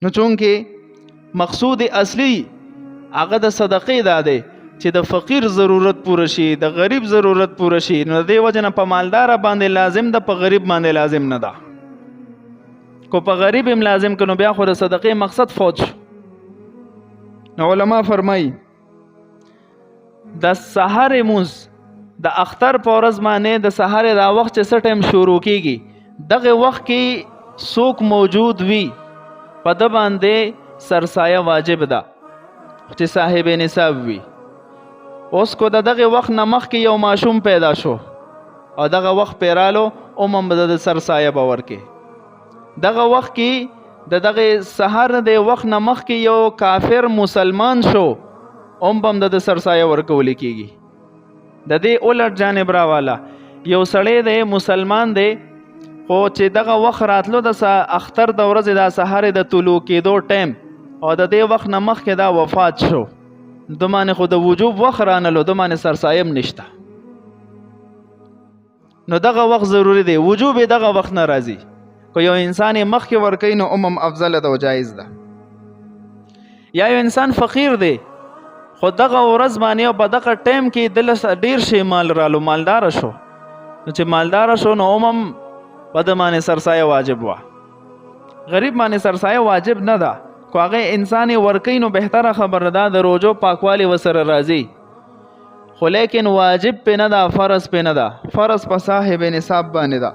نو چونکې مقصود اصلي هغه د صدقې دا دی چې د فقیر ضرورت پوره شي، د غریب ضرورت پوره شي. نو د دې وجه نه په مالدار باندې لازم ده، په غریب باندې لازم نه ده. کو په غریب هم لازم کنو بیا خو د صدقې مقصد فوت شو. نو علما فرمایي د سحر مونځ د اختر په ورځ باندې د سحر دا وخت چې څه ټایم شروع کیږي، دغه وخت کې څوک موجود وي په د باندې سرسایه واجب ده چې صاحب نصاب وي. اوس کو دغه وخت نه مخکې یو ماشوم پیدا شو او دغه وخت پیرالو هم د سرسایه باور کې. دغه وخت کې دغه سحر د وخت نه مخکې یو کافر مسلمان شو هم د سرسایه ورکول کېږي. د دې الټ جانب راواله یو سړی دی مسلمان دی خو چې دغه وخت راتلو د اختر د ورځې د سحر د طلوع کېدو ټایم او د دې وخت نه مخکې دا وفات شو، د باندې خو د وجوب وخت رانلو، د باندې سرسایه هم نشته. نو دغه وخت ضروری دی، وجوب دغه وخت نه راځي. که یو انسان مخکې ورکوي نو هم افضل ده او جایز ده. یا یو انسان فقیر دی خو دغه ورځ باندې او په دغه ټایم کې دله ډیر شی مال رالو، مالدار شو. نو چې مالدار شو نو هم په د باندې سرسایه واجب وه. غریب باندې سرسایه واجب نه ده، خو هغه انسان ورکوي نو بهتره خبره ده د روزو پاکوالی ورسره راځي. خو لیکن واجب پې نه ده، فرض پې نه ده. فرض په صاحب نصاب باندې ده.